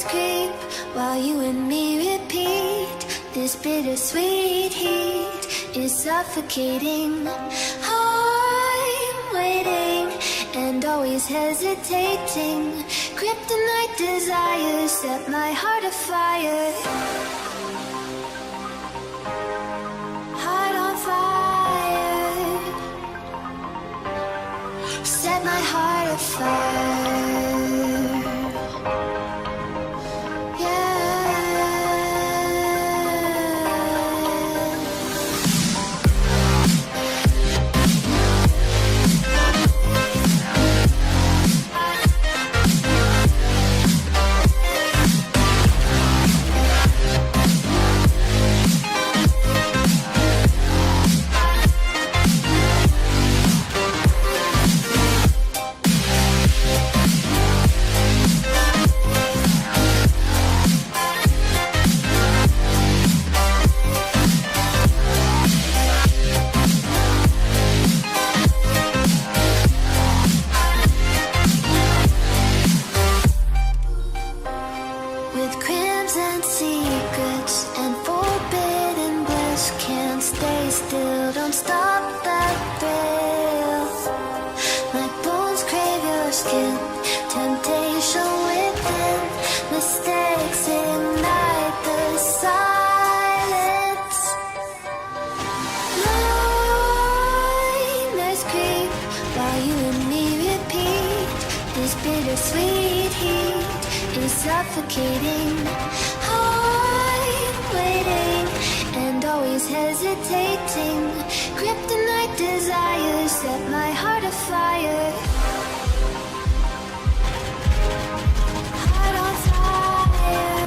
Nightmares creep while you and me repeat. This bittersweet heat is suffocating. I'm waiting and always hesitating. Kryptonite desires set my heart afire. Heart on fire. Set my heart afire. Bittersweet heat is suffocating. I'm waiting and always hesitating. Kryptonite desires set my heart afire. Heart on fire.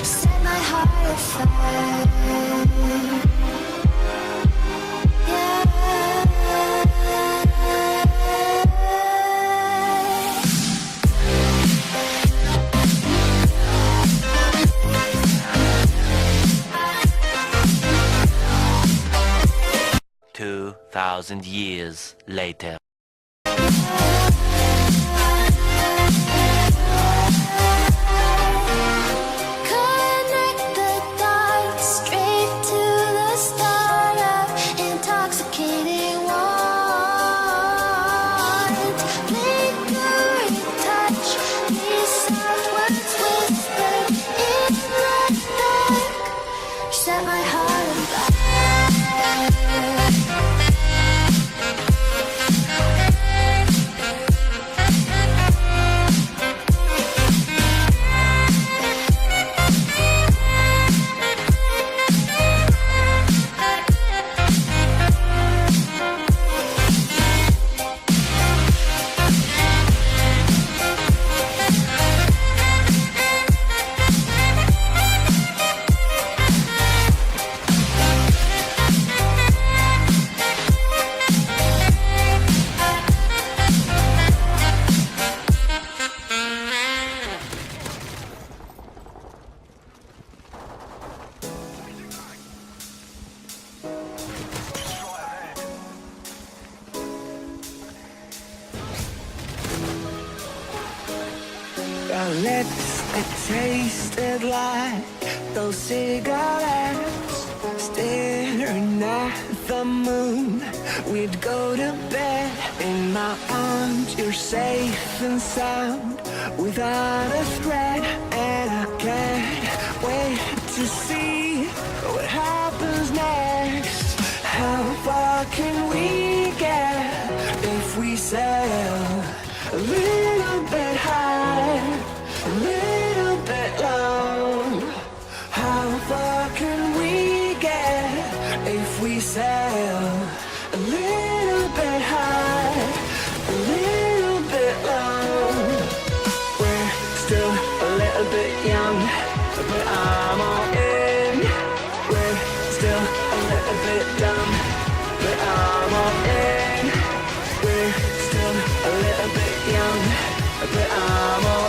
Set my heart afire. 2,000 years later. Our lips, it tasted like those cigarettes. Staring at the moon, we'd go to bed. In my arms, you're safe and sound, without a threat. And I can't wait to see what happens next. How far can we get if we sail a little bit high, a little bit low? How far can we get if we sail a little bit high, a little bit low? We're still a little bit young, but I'm all in. We're still a little bit dumb, but I'm all in. We're still a little bit young, but I'm all